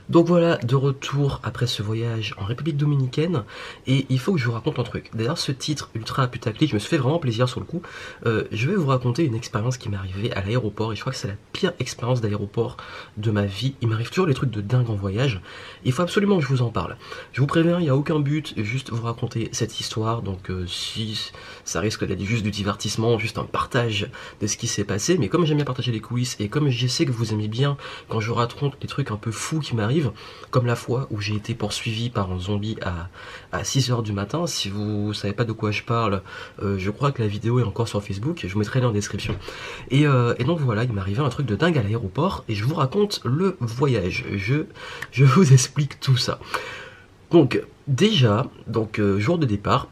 Donc voilà, de retour après ce voyage en République Dominicaine, et il faut que je vous raconte un truc. D'ailleurs, ce titre ultra putaclic, je me suis fait vraiment plaisir sur le coup. Je vais vous raconter une expérience qui m'est arrivée à l'aéroport, et je crois que c'est la pire expérience d'aéroport de ma vie. Il m'arrive toujours des trucs de dingue en voyage. Il faut absolument que je vous en parle. Je vous préviens, il n'y a aucun but, juste vous raconter cette histoire, donc si ça risque d'être juste du divertissement, juste un partage de ce qui s'est passé, mais comme j'aime bien partager les coulisses, et comme je sais que vous aimez bien quand je raconte des trucs un peu fous qui m'arrivent, comme la fois où j'ai été poursuivi par un zombie à 6 h du matin. Si vous savez pas de quoi je parle, je crois que la vidéo est encore sur Facebook, je vous mettrai lien en description. Et donc voilà, il m'est arrivé un truc de dingue à l'aéroport, et je vous raconte le voyage. Je vous explique tout ça. Donc déjà, jour de départ,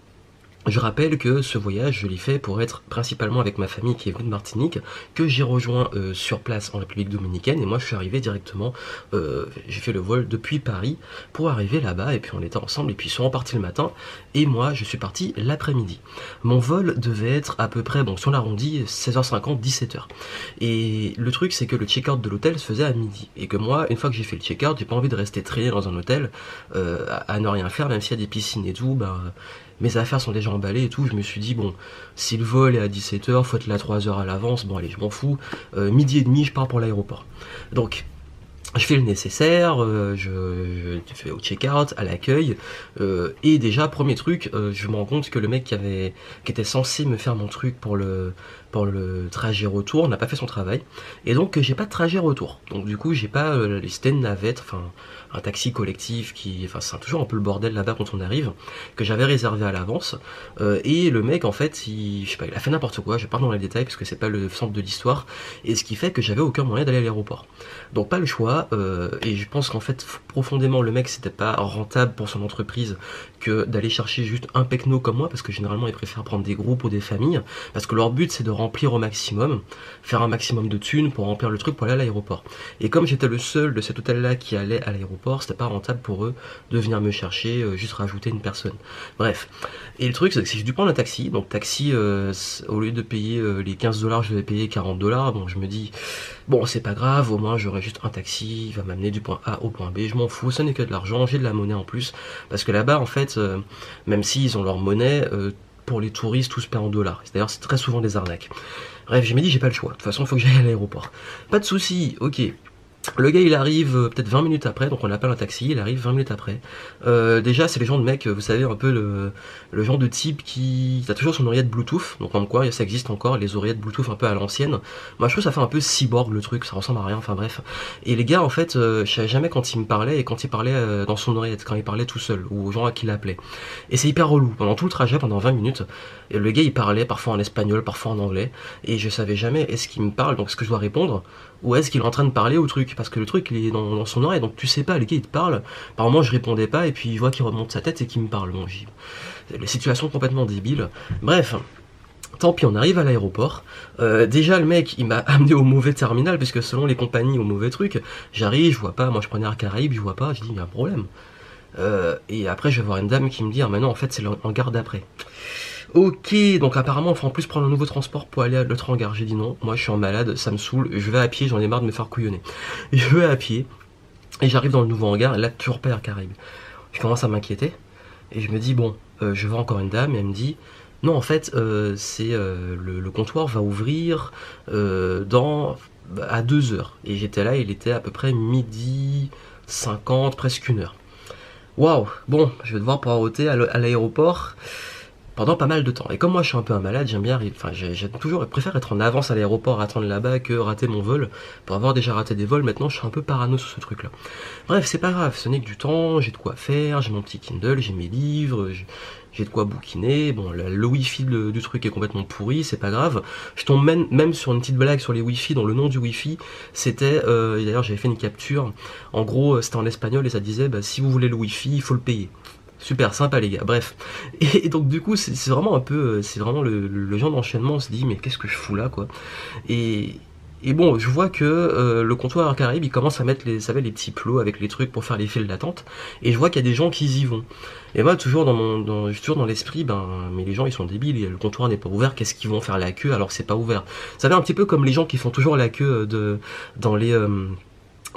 je rappelle que ce voyage, je l'ai fait pour être principalement avec ma famille qui est venue de Martinique, que j'ai rejoint sur place en République Dominicaine, et moi je suis arrivé directement, j'ai fait le vol depuis Paris pour arriver là-bas, et puis on était ensemble, et puis ils sont repartis le matin, et moi je suis parti l'après-midi. Mon vol devait être à peu près, bon si on l'arrondit, 16h50, 17h. Et le truc c'est que le check-out de l'hôtel se faisait à midi, et que moi, une fois que j'ai fait le check-out, j'ai pas envie de rester traîné dans un hôtel, à ne rien faire, même s'il y a des piscines et tout, mes affaires sont déjà emballées et tout, je me suis dit, bon, si le vol est à 17h, faut être là 3 heures à l'avance, bon allez, je m'en fous, midi et demi, je pars pour l'aéroport. Donc, je fais le nécessaire, je fais au check-out, à l'accueil, et déjà, premier truc, je me rends compte que le mec qui était censé me faire mon truc pour le trajet retour n'a pas fait son travail, et donc j'ai pas de trajet retour. Donc du coup, j'ai pas les stands navettes, enfin un taxi collectif enfin c'est toujours un peu le bordel là-bas quand on arrive, que j'avais réservé à l'avance, et le mec en fait, je sais pas, il a fait n'importe quoi, je vais pas dans les détails parce que c'est pas le centre de l'histoire, et ce qui fait que j'avais aucun moyen d'aller à l'aéroport. Donc pas le choix, et je pense qu'en fait profondément le mec c'était pas rentable pour son entreprise que d'aller chercher juste un pecno comme moi, parce que généralement ils préfèrent prendre des groupes ou des familles, parce que leur but c'est de remplir au maximum, faire un maximum de thunes pour remplir le truc pour aller à l'aéroport. Et comme j'étais le seul de cet hôtel là qui allait à l'aéroport, c'était pas rentable pour eux de venir me chercher, juste rajouter une personne. Bref, et le truc c'est que si j'ai dû prendre un taxi, donc taxi, au lieu de payer les 15 $, je devais payer 40 $. Bon, je me dis, bon, c'est pas grave, au moins j'aurai juste un taxi, il va m'amener du point A au point B, je m'en fous, ce n'est que de l'argent, j'ai de la monnaie en plus, parce que là-bas, en fait, même s'ils ont leur monnaie, pour les touristes, tout se paie en dollars. D'ailleurs, c'est très souvent des arnaques. Bref, je me dis, j'ai pas le choix, de toute façon, il faut que j'aille à l'aéroport. Pas de soucis, ok. Le gars il arrive peut-être 20 minutes après, donc on appelle un taxi, il arrive 20 minutes après. Déjà c'est le genre de mec, vous savez, un peu le genre de type qui a toujours son oreillette Bluetooth, donc comme quoi ça existe encore, les oreillettes Bluetooth un peu à l'ancienne. Moi je trouve que ça fait un peu cyborg le truc, ça ressemble à rien, enfin bref. Et les gars en fait, je savais jamais quand il me parlait et quand il parlait dans son oreillette, quand il parlait tout seul, ou aux gens à qui l'appelait. Et c'est hyper relou, pendant tout le trajet, pendant 20 minutes, le gars il parlait parfois en espagnol, parfois en anglais, et je savais jamais est-ce qu'il me parle, donc est-ce que je dois répondre, ou est-ce qu'il est en train de parler au truc, parce que le truc il est dans son oreille, donc tu sais pas, le gars il te parle, par moment je répondais pas, et puis il voit qu'il remonte sa tête et qu'il me parle, bon, la situation complètement débile, bref. Tant pis, on arrive à l'aéroport. Déjà, le mec, il m'a amené au mauvais terminal, puisque selon les compagnies, au mauvais truc. J'arrive, je vois pas, moi je prenais Air Caraïbes, je vois pas, je dis, il y a un problème. Et après, je vais voir une dame qui me dit, ah, maintenant, en fait, c'est le hangar d'après. Ok, donc apparemment, il faut en plus prendre un nouveau transport pour aller à l'autre hangar. J'ai dit non, moi je suis en malade, ça me saoule, je vais à pied, j'en ai marre de me faire couillonner. Je vais à pied, et j'arrive dans le nouveau hangar, et là, toujours pas Air Caraïbes. Je commence à m'inquiéter, et je me dis, bon, je vois encore une dame, et elle me dit, non, en fait, le comptoir va ouvrir à 2 heures. Et j'étais là, il était à peu près midi 50, presque 1 heure. Waouh, bon, je vais devoir poireauter à l'aéroport pendant pas mal de temps. Et comme moi je suis un peu un malade, j'aime bien, enfin j'ai toujours, je préfère être en avance à l'aéroport, attendre là-bas que rater mon vol. Pour avoir déjà raté des vols, maintenant je suis un peu parano sur ce truc-là. Bref, c'est pas grave, ce n'est que du temps, j'ai de quoi faire, j'ai mon petit Kindle, j'ai mes livres, j'ai de quoi bouquiner. Bon, le wifi du truc est complètement pourri, c'est pas grave. Je tombe même sur une petite blague sur les wifi, dont le nom du wifi, c'était, d'ailleurs j'avais fait une capture, en gros c'était en espagnol et ça disait, bah, si vous voulez le wifi, il faut le payer. Super sympa les gars, bref. Et donc du coup c'est vraiment un peu, c'est vraiment le genre d'enchaînement, on se dit mais qu'est-ce que je fous là quoi. Et, et bon, je vois que le comptoir Air Caraïbes, il commence à mettre les, ça les petits plots avec les trucs pour faire les files d'attente. Et je vois qu'il y a des gens qui y vont. Et moi, toujours je suis toujours dans l'esprit, mais les gens ils sont débiles, le comptoir n'est pas ouvert, qu'est-ce qu'ils vont faire la queue alors que c'est pas ouvert. Ça fait un petit peu comme les gens qui font toujours la queue dans les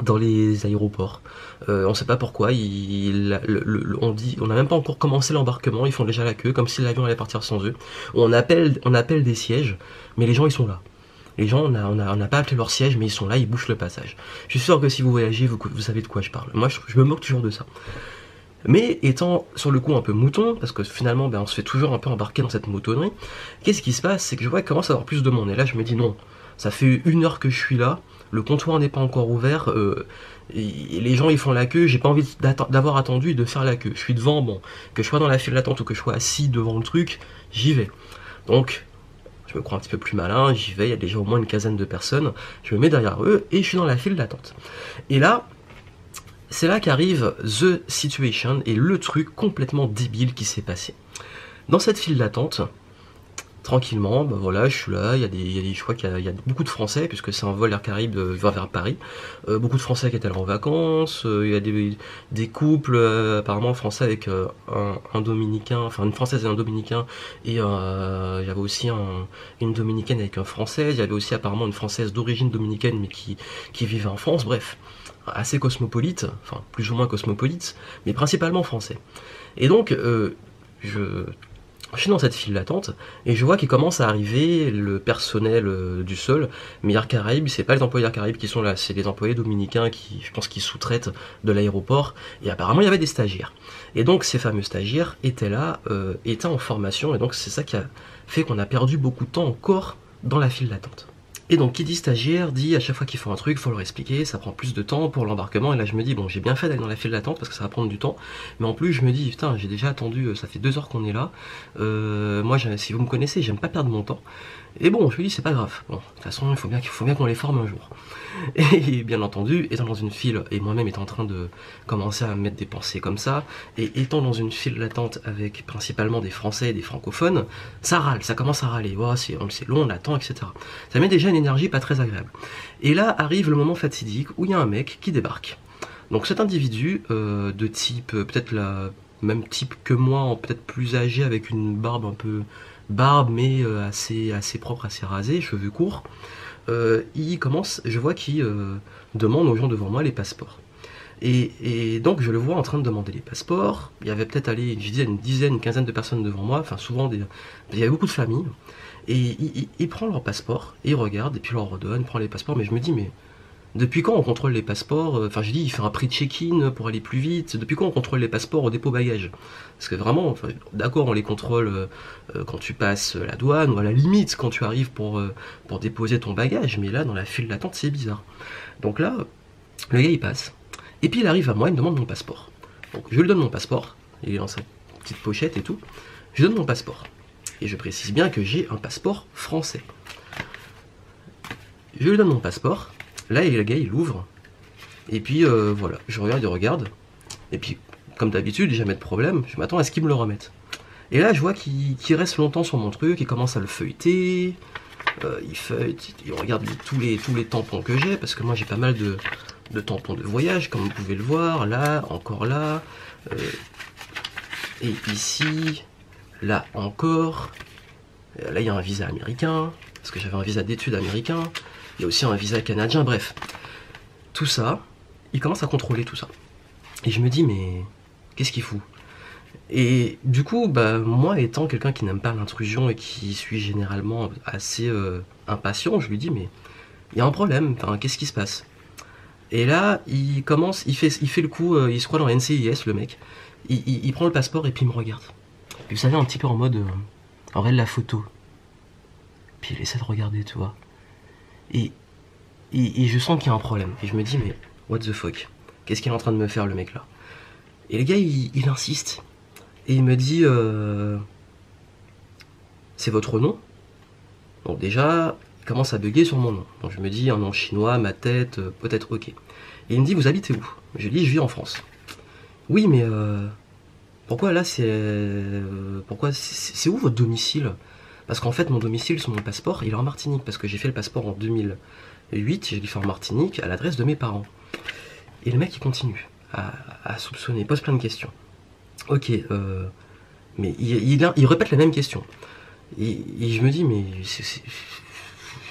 dans les aéroports. On sait pas pourquoi, on n'a même pas encore commencé l'embarquement, ils font déjà la queue, comme si l'avion allait partir sans eux. On appelle des sièges, mais les gens ils sont là. Les gens, on n'a pas appelé leur siège, mais ils sont là, ils bouchent le passage. Je suis sûr que si vous voyagez, vous savez de quoi je parle. Moi, je me moque toujours de ça. Mais étant sur le coup un peu mouton, parce que finalement on se fait toujours un peu embarquer dans cette moutonnerie, qu'est-ce qui se passe? C'est que je vois qu'il commence à avoir plus de monde. Et là je me dis non, ça fait 1 heure que je suis là, le comptoir n'est pas encore ouvert, et les gens ils font la queue, j'ai pas envie d'avoir attendu et de faire la queue. Je suis devant, bon, que je sois dans la file d'attente ou que je sois assis devant le truc, j'y vais. Donc je me crois un petit peu plus malin, j'y vais, il y a déjà au moins une quinzaine de personnes, je me mets derrière eux et je suis dans la file d'attente. Et là, c'est là qu'arrive The Situation et le truc complètement débile qui s'est passé. Dans cette file d'attente, tranquillement, ben voilà, je suis là, je crois qu'il y a beaucoup de Français, puisque c'est un vol Air Caraïbes vers Paris, beaucoup de Français qui étaient là en vacances, il y a des couples apparemment français avec un Dominicain, enfin une Française et un Dominicain, et il y avait aussi une Dominicaine avec un Français, il y avait aussi apparemment une Française d'origine dominicaine mais qui vivait en France, bref, assez cosmopolite, enfin plus ou moins cosmopolite, mais principalement français. Et donc, je suis dans cette file d'attente et je vois qu'il commence à arriver le personnel du sol. Mais Air Caraïbes, c'est pas les employés Air Caraïbes qui sont là, c'est les employés dominicains qui, je pense, qui sous-traitent de l'aéroport. Et apparemment, il y avait des stagiaires. Et donc, ces fameux stagiaires étaient là, étaient en formation. Et donc, c'est ça qui a fait qu'on a perdu beaucoup de temps encore dans la file d'attente. Et donc qui dit stagiaire dit à chaque fois qu'ils font un truc, il faut leur expliquer, ça prend plus de temps pour l'embarquement, et là je me dis bon j'ai bien fait d'aller dans la file d'attente parce que ça va prendre du temps, mais en plus je me dis putain j'ai déjà attendu, ça fait 2 heures qu'on est là, moi si vous me connaissez j'aime pas perdre mon temps, et bon je me dis c'est pas grave, bon de toute façon il faut bien qu'on les forme un jour. Et bien entendu, étant dans une file, et moi-même étant en train de commencer à mettre des pensées comme ça, et étant dans une file d'attente avec principalement des Français et des francophones, ça râle, ça commence à râler, oh, c'est long, on attend, etc. Ça met déjà une énergie pas très agréable. Et là arrive le moment fatidique où il y a un mec qui débarque. Donc cet individu, de type, peut-être la même type que moi, peut-être plus âgé, avec une barbe mais assez propre, assez rasée, cheveux courts, je vois qu'il demande aux gens devant moi les passeports. Et donc je le vois en train de demander les passeports. Il y avait peut-être une dizaine, une quinzaine de personnes devant moi, enfin souvent il y avait beaucoup de familles. Et il prend leur passeport, et il regarde, et puis il leur redonne, il prend les passeports, mais je me dis mais depuis quand on contrôle les passeports? Enfin je dis il fait un prix de check-in pour aller plus vite, depuis quand on contrôle les passeports au dépôt bagages? Parce que vraiment, enfin, d'accord on les contrôle quand tu passes la douane, ou à la limite quand tu arrives pour déposer ton bagage, mais là dans la file d'attente c'est bizarre. Donc là, le gars il passe, et puis il arrive à moi, il me demande mon passeport. Donc je lui donne mon passeport, il est dans sa petite pochette et tout, je lui donne mon passeport. Et je précise bien que j'ai un passeport français. Je lui donne mon passeport, là le gars il ouvre, et puis voilà, je regarde, il regarde, et puis comme d'habitude, jamais de problème, je m'attends à ce qu'il me le remette. Et là je vois qu'il reste longtemps sur mon truc, il commence à le feuilleter, il feuille, il regarde tous les tampons que j'ai, parce que moi j'ai pas mal de tampons de voyage, comme vous pouvez le voir, là, encore là, et ici, là encore, là il y a un visa américain, parce que j'avais un visa d'études américain, il y a aussi un visa canadien, bref. Tout ça, il commence à contrôler tout ça. Et je me dis, mais qu'est-ce qu'il fout? Et du coup, bah, moi étant quelqu'un qui n'aime pas l'intrusion et qui suis généralement assez impatient, je lui dis, mais il y a un problème, enfin, qu'est-ce qui se passe? Et là, il fait le coup, il se croit dans NCIS, le mec. Il prend le passeport et puis il me regarde. Et vous savez, un petit peu en mode, en vrai, la photo. Puis il essaie de regarder, tu vois. Et je sens qu'il y a un problème. Et je me dis, mais what the fuck? Qu'est-ce qu'il est en train de me faire, le mec là? Et le gars, il insiste. Et il me dit, c'est votre nom? Donc déjà, il commence à bugger sur mon nom. Donc je me dis, un nom chinois, ma tête, peut-être ok. Et il me dit, vous habitez où? Je lui dis, je vis en France. Oui, mais pourquoi là c'est où votre domicile? Parce qu'en fait mon domicile sur mon passeport il est en Martinique, parce que j'ai fait le passeport en 2008, j'ai dû faire en Martinique à l'adresse de mes parents. Et le mec il continue à soupçonner, il pose plein de questions. Ok, mais il répète la même question. Et je me dis mais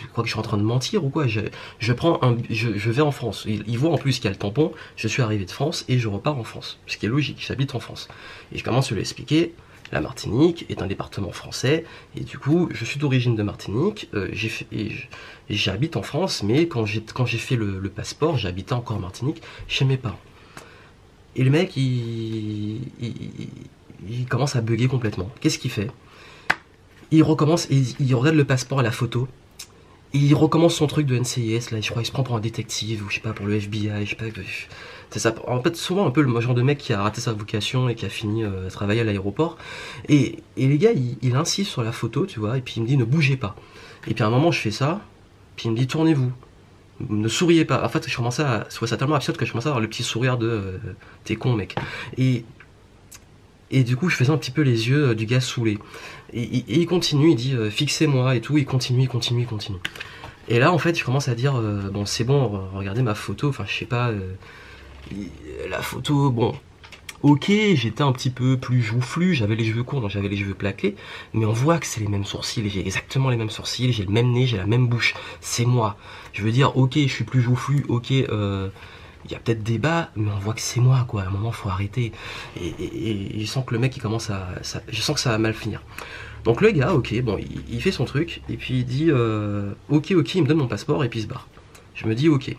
tu crois que je suis en train de mentir ou quoi? Je vais en France. Il voit en plus qu'il y a le tampon, je suis arrivé de France et je repars en France. Ce qui est logique, j'habite en France. Et je commence à lui expliquer, la Martinique est un département français, et du coup, je suis d'origine de Martinique, j'habite en France, mais quand j'ai fait le passeport, j'habitais encore en Martinique, chez mes parents. Et le mec, il commence à bugger complètement. Qu'est-ce qu'il fait? Il recommence, et il regarde le passeport et la photo, et il recommence son truc de NCIS, là, je crois qu'il se prend pour un détective, ou je sais pas, pour le FBI, je sais pas. C'est ça, en fait, souvent un peu le genre de mec qui a raté sa vocation et qui a fini à travailler à l'aéroport. Et les gars, il insiste sur la photo, tu vois, et puis il me dit ne bougez pas. Et puis à un moment, je fais ça, puis il me dit tournez-vous, ne souriez pas. En fait, je commençais à trouver ça tellement absurde que je commençais à avoir le petit sourire de t'es con, mec. Et du coup, je faisais un petit peu les yeux du gars saoulé. Et il continue, il dit fixez-moi et tout, il continue. Et là, en fait, je commence à dire bon, c'est bon, regardez ma photo, enfin, je sais pas, la photo, bon, ok, j'étais un petit peu plus joufflu, j'avais les cheveux courts, donc j'avais les cheveux plaqués, mais on voit que c'est les mêmes sourcils, j'ai exactement les mêmes sourcils, j'ai le même nez, j'ai la même bouche, c'est moi. Je veux dire, ok, je suis plus joufflu, ok, il y a peut-être débat, mais on voit que c'est moi, quoi. À un moment, faut arrêter. Et je sens que le mec, il commence je sens que ça va mal finir. Donc le gars, ok, bon, il fait son truc, et puis il dit, ok, il me donne mon passeport, et puis il se barre. Je me dis, ok.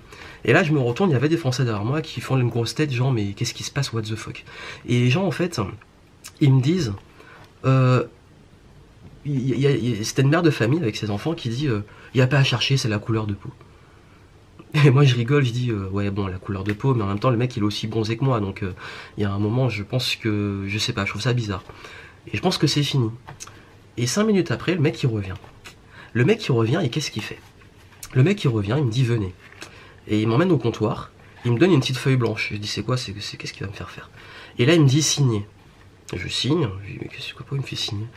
Et là, je me retourne, il y avait des Français derrière moi qui font une grosse tête, genre, mais qu'est-ce qui se passe, what the fuck? Et les gens, en fait, ils me disent, c'était une mère de famille avec ses enfants qui dit, il n'y a pas à chercher, c'est la couleur de peau. Et moi je rigole, je dis ouais bon la couleur de peau, mais en même temps le mec il est aussi bronzé que moi, donc il y a un moment je pense que, je sais pas, je trouve ça bizarre. Et je pense que c'est fini. Et 5 minutes après, le mec il revient. Le mec il revient et qu'est-ce qu'il fait? Le mec il revient, il me dit venez. Et il m'emmène au comptoir, il me donne une petite feuille blanche. Je dis c'est quoi, qu'est-ce qu'il va me faire faire? Et là il me dit signez. Je signe, je dis mais qu'est-ce que il me fait signer?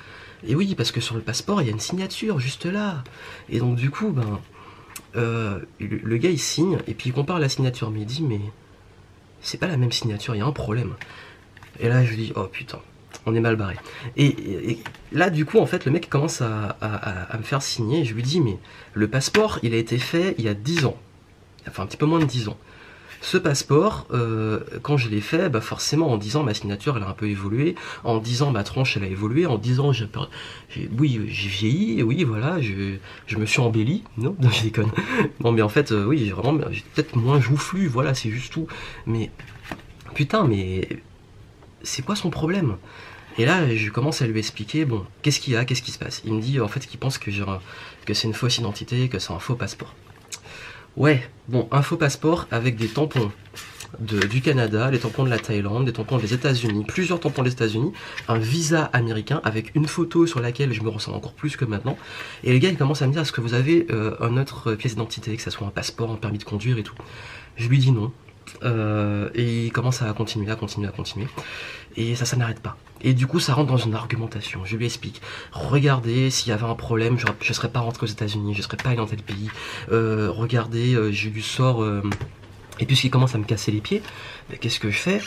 Et oui parce que sur le passeport il y a une signature juste là. Et donc du coup ben... le gars il signe et puis il compare la signature, mais il dit mais c'est pas la même signature, il y a un problème. Et là je lui dis oh putain, on est mal barré. Et là du coup en fait le mec commence à me faire signer, et je lui dis mais le passeport il a été fait il y a 10 ans, enfin un petit peu moins de 10 ans. Ce passeport, quand je l'ai fait, bah forcément en 10 ans ma signature elle a un peu évolué, en 10 ans ma tronche elle a évolué, en 10 ans oui j'ai vieilli, oui voilà, je me suis embelli, non je déconne. Non mais en fait oui j'ai peut-être moins joufflu, voilà c'est juste tout. Mais putain mais c'est quoi son problème? Et là je commence à lui expliquer bon qu'est-ce qu'il y a, qu'est-ce qui se passe. Il me dit en fait qu'il pense que c'est une fausse identité, que c'est un faux passeport. Ouais, bon, un faux passeport avec des tampons du Canada, les tampons de la Thaïlande, des tampons des États-Unis, plusieurs tampons des États-Unis, un visa américain avec une photo sur laquelle je me ressens encore plus que maintenant. Et les gars, ils commencent à me dire est-ce que vous avez une autre pièce d'identité, que ce soit un passeport, un permis de conduire et tout. Je lui dis non. Et il commence à continuer. Et ça n'arrête pas. Et du coup, ça rentre dans une argumentation. Je lui explique. Regardez, s'il y avait un problème, je serais pas rentré aux États-Unis, je serais pas allé dans tel pays. Regardez, je lui sors. Et puisqu'il commence à me casser les pieds, qu'est-ce que je fais?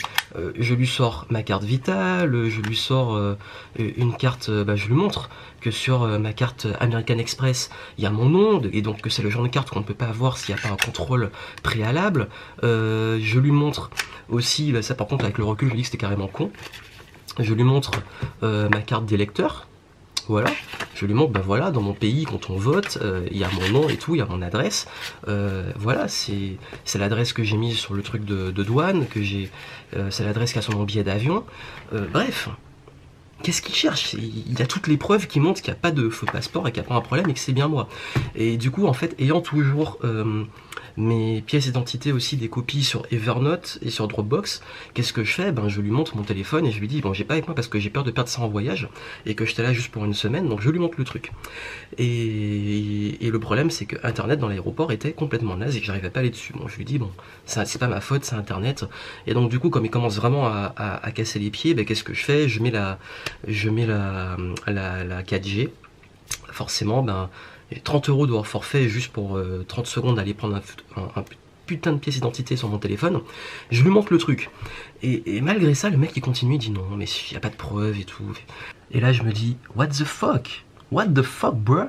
Je lui sors ma carte vitale, je lui sors une carte, je lui montre que sur ma carte American Express, il y a mon nom, et donc que c'est le genre de carte qu'on ne peut pas avoir s'il n'y a pas un contrôle préalable. Je lui montre aussi, ça par contre avec le recul je me dis que c'était carrément con, je lui montre ma carte d'électeur. Voilà, je lui montre, voilà, dans mon pays, quand on vote, il y a mon nom et tout, il y a mon adresse. Voilà, c'est l'adresse que j'ai mise sur le truc de douane, c'est l'adresse qu'il y a sur mon billet d'avion. Bref, qu'est-ce qu'il cherche? Il y a toutes les preuves qui montrent qu'il n'y a pas de faux passeport et qu'il n'y a pas un problème et que c'est bien moi. Et du coup, en fait, ayant toujours mes pièces d'identité aussi, des copies sur Evernote et sur Dropbox, qu'est-ce que je fais? Je lui montre mon téléphone et je lui dis bon j'ai pas avec moi parce que j'ai peur de perdre ça en voyage et que j'étais là juste pour une semaine, donc je lui montre le truc. Et le problème c'est que internet dans l'aéroport était complètement naze et que j'arrivais pas à aller dessus. Bon je lui dis bon c'est pas ma faute, c'est internet. Et donc du coup comme il commence vraiment à casser les pieds, qu'est-ce que je fais? Je mets la 4G, forcément 30 € de hors forfait juste pour 30 secondes aller prendre un putain de pièce d'identité sur mon téléphone. Je lui montre le truc. Et malgré ça, le mec il continue, il dit non, mais il n'y a pas de preuves et tout. Et là je me dis, what the fuck? What the fuck, bruh?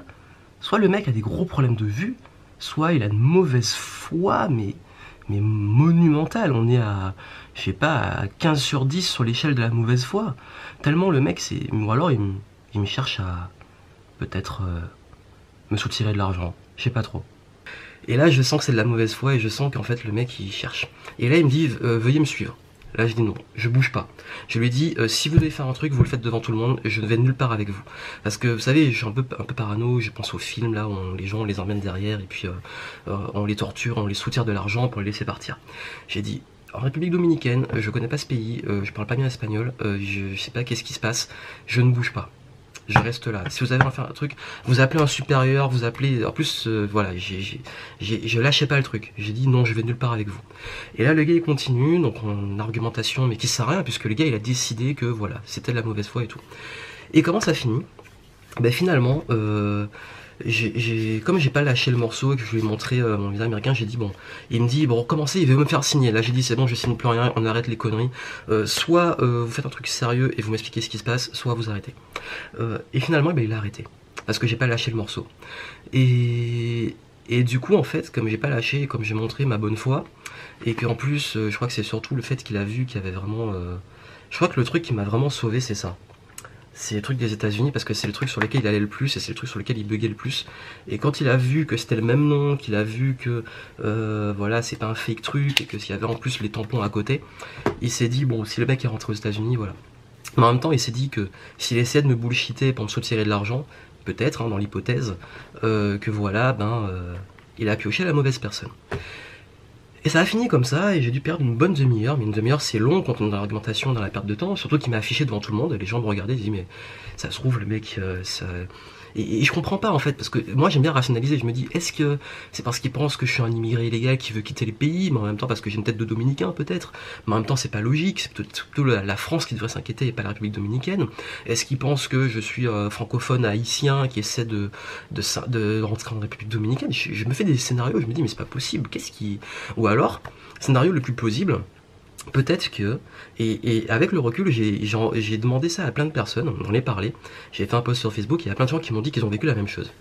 soit le mec a des gros problèmes de vue, soit il a une mauvaise foi, mais monumentale. On est à, je sais pas, à 15 sur 10 sur l'échelle de la mauvaise foi. Tellement le mec, c'est... Ou alors il me cherche à peut-être me soutirer de l'argent. Je sais pas trop. Et là, je sens que c'est de la mauvaise foi et je sens qu'en fait, le mec, il cherche. Et là, il me dit, veuillez me suivre. Là, je dis non, je bouge pas. Je lui dis, si vous devez faire un truc, vous le faites devant tout le monde, je ne vais nulle part avec vous. Parce que, vous savez, je suis un peu parano, je pense aux films, là, où les gens, on les emmène derrière, et puis on les torture, on les soutire de l'argent pour les laisser partir. J'ai dit, en République Dominicaine, je connais pas ce pays, je parle pas bien espagnol, je sais pas qu'est-ce qui se passe, je ne bouge pas. Je reste là. Si vous avez à faire un truc, vous appelez un supérieur, vous appelez... En plus, voilà, je lâchais pas le truc. J'ai dit non, je vais nulle part avec vous. Et là, le gars, il continue, donc en argumentation, mais qui sert à rien, puisque le gars, il a décidé que, voilà, c'était de la mauvaise foi et tout. Et comment ça finit? Ben finalement, comme j'ai pas lâché le morceau et que je lui ai montré mon visa américain, j'ai dit bon, il me dit bon recommencez, il veut me faire signer. Là j'ai dit c'est bon, je signe plus rien, on arrête les conneries. Soit vous faites un truc sérieux et vous m'expliquez ce qui se passe, soit vous arrêtez. Et finalement ben, il a arrêté parce que j'ai pas lâché le morceau. Et du coup en fait, comme j'ai pas lâché, comme j'ai montré ma bonne foi et qu'en plus je crois que c'est surtout le fait qu'il a vu qu'il y avait vraiment, je crois que le truc qui m'a vraiment sauvé c'est ça. C'est le truc des États-Unis parce que c'est le truc sur lequel il allait le plus et c'est le truc sur lequel il buguait le plus. Et quand il a vu que c'était le même nom, qu'il a vu que voilà, c'est pas un fake truc et que s'il y avait en plus les tampons à côté, il s'est dit bon, si le mec est rentré aux États-Unis, voilà. Mais en même temps, il s'est dit que s'il essayait de me bullshiter pour me soutirer de l'argent, peut-être, hein, dans l'hypothèse, que voilà, il a pioché la mauvaise personne. Et ça a fini comme ça, et j'ai dû perdre une bonne demi-heure, mais une demi-heure c'est long quand on est dans l'argumentation, dans la perte de temps, surtout qu'il m'a affiché devant tout le monde, et les gens me regardaient, ils disaient mais ça se trouve le mec, ça... Et je comprends pas en fait, parce que moi j'aime bien rationaliser, je me dis est-ce que c'est parce qu'il pense que je suis un immigré illégal qui veut quitter les pays, mais en même temps parce que j'ai une tête de dominicain peut-être, mais en même temps c'est pas logique, c'est plutôt la France qui devrait s'inquiéter et pas la République dominicaine. Est-ce qu'il pense que je suis francophone haïtien qui essaie de rentrer en République dominicaine? Je me fais des scénarios, je me dis mais c'est pas possible, qu'est-ce qui... Ou alors, scénario le plus plausible, peut-être que, et avec le recul, j'ai demandé ça à plein de personnes, on en est parlé, j'ai fait un post sur Facebook, et il y a plein de gens qui m'ont dit qu'ils ont vécu la même chose.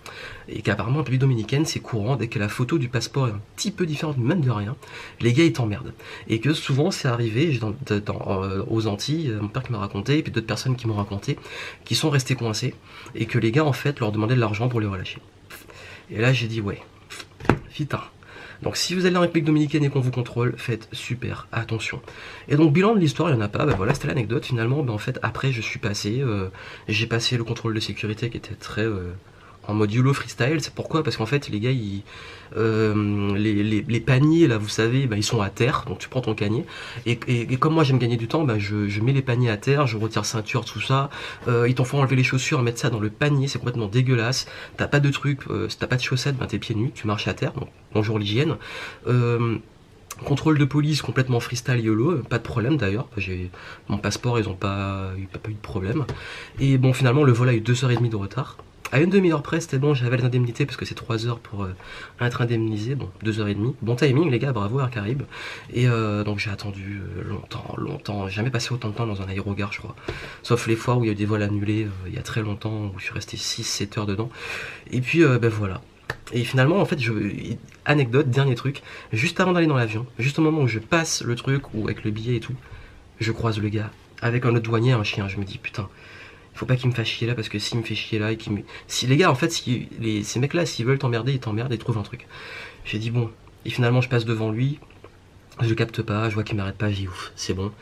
Et qu'apparemment, en République dominicaine, c'est courant, dès que la photo du passeport est un petit peu différente, même de rien, les gars ils t'emmerdent. Et que souvent c'est arrivé aux Antilles, mon père qui m'a raconté, et puis d'autres personnes qui m'ont raconté, qui sont restés coincés, et que les gars en fait leur demandaient de l'argent pour les relâcher. Et là j'ai dit ouais, putain. Donc si vous allez en République Dominicaine et qu'on vous contrôle, faites super attention. Et donc bilan de l'histoire, il n'y en a pas, bah voilà, c'était l'anecdote. Finalement, bah en fait, après je suis passé, j'ai passé le contrôle de sécurité qui était très en mode YOLO freestyle. C'est pourquoi? Parce qu'en fait les gars, les paniers là, vous savez, bah, ils sont à terre, donc tu prends ton panier. Et comme moi j'aime gagner du temps, bah, je mets les paniers à terre, je retire ceinture, tout ça. Ils t'en font enlever les chaussures, mettre ça dans le panier, c'est complètement dégueulasse. T'as pas de truc, si t'as pas de chaussettes, bah, t'es pieds nus, tu marches à terre, donc bonjour l'hygiène. Contrôle de police complètement freestyle YOLO, pas de problème d'ailleurs, mon passeport ils ont pas eu de problème. Et bon finalement le vol a eu 2h30 de retard. À une demi-heure près, c'était bon, j'avais les indemnités parce que c'est 3 heures pour être indemnisé, bon, 2h30. Bon timing les gars, bravo Air Caraïbes. Et donc j'ai attendu longtemps, j'ai jamais passé autant de temps dans un aérogare je crois. Sauf les fois où il y a eu des vols annulés, il y a très longtemps, où je suis resté 6-7 heures dedans. Et puis ben voilà. Et finalement en fait, anecdote, dernier truc, juste avant d'aller dans l'avion, juste au moment où je passe le truc, ou avec le billet et tout, je croise le gars, avec un autre douanier, un chien, je me dis putain... Faut pas qu'il me fasse chier là parce que s'il me fait chier là et si les gars en fait ces mecs là s'ils veulent t'emmerder ils t'emmerdent et trouvent un truc. J'ai dit bon et finalement je passe devant lui, je le capte pas, je vois qu'il m'arrête pas, j'ai dit ouf c'est bon.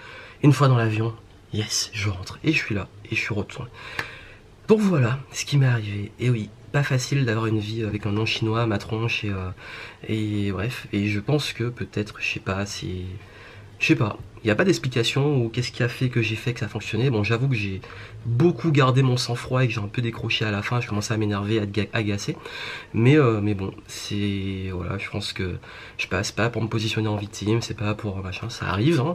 Une fois dans l'avion, yes je rentre et je suis là et je suis retourné. Donc voilà ce qui m'est arrivé et oui pas facile d'avoir une vie avec un nom chinois à ma tronche et bref et je pense que peut-être je sais pas, il n'y a pas d'explication ou qu'est-ce qui a fait que j'ai fait que ça fonctionnait. Bon, j'avoue que j'ai beaucoup gardé mon sang-froid et que j'ai un peu décroché à la fin. Je commençais à m'énerver, à être agacé. Mais bon, c'est... Voilà, je pense que je passe pas pour me positionner en victime, c'est pas pour machin, ça arrive. Hein,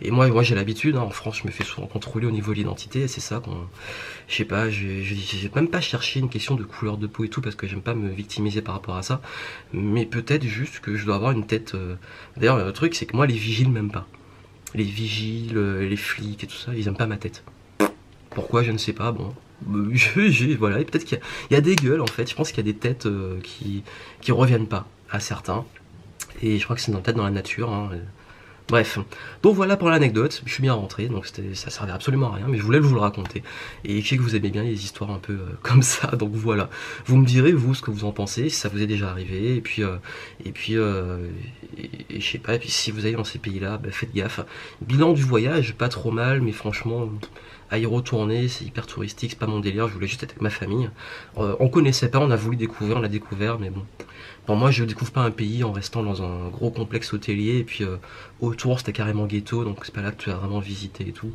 et moi j'ai l'habitude, hein, en France, je me fais souvent contrôler au niveau de l'identité. Et c'est ça qu'on... Je sais pas, j'ai même pas cherché une question de couleur de peau et tout parce que j'aime pas me victimiser par rapport à ça. Mais peut-être juste que je dois avoir une tête... D'ailleurs, le truc, c'est que moi, les vigiles m'aiment pas. Les vigiles, les flics et tout ça, ils aiment pas ma tête. Pourquoi, je ne sais pas, bon. Voilà, et peut-être il y a des gueules en fait, je pense qu'il y a des têtes qui reviennent pas à certains, et je crois que c'est peut-être dans la nature, hein. Bref, donc voilà pour l'anecdote, je suis bien rentré, donc ça servait absolument à rien, mais je voulais vous le raconter. Et je sais que vous aimez bien les histoires un peu comme ça, donc voilà. Vous me direz, vous, ce que vous en pensez, si ça vous est déjà arrivé, et je sais pas, et puis si vous allez dans ces pays-là, bah, faites gaffe. Bilan du voyage, pas trop mal, mais franchement, à y retourner, c'est hyper touristique, c'est pas mon délire, je voulais juste être avec ma famille. On connaissait pas, on a voulu découvrir, on l'a découvert, mais bon. Pour moi, je découvre pas un pays en restant dans un gros complexe hôtelier, et puis autour c'était carrément ghetto, donc c'est pas là que tu vas vraiment visiter et tout.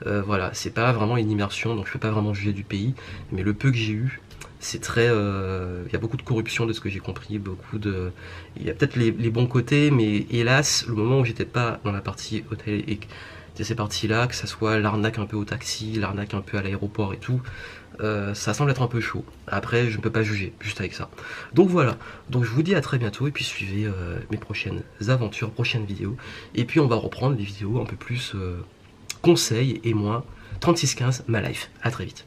Voilà, c'est pas vraiment une immersion, donc je peux pas vraiment juger du pays, mais le peu que j'ai eu, c'est très... Il y a beaucoup de corruption de ce que j'ai compris, il y a peut-être les bons côtés, mais hélas, le moment où j'étais pas dans la partie hôtel et de ces parties-là, que ça soit l'arnaque un peu au taxi, l'arnaque un peu à l'aéroport et tout, ça semble être un peu chaud. Après, je ne peux pas juger, juste avec ça. Donc voilà, donc je vous dis à très bientôt, et puis suivez mes prochaines aventures, prochaines vidéos, et puis on va reprendre des vidéos un peu plus conseils et moins 3615 ma life. À très vite.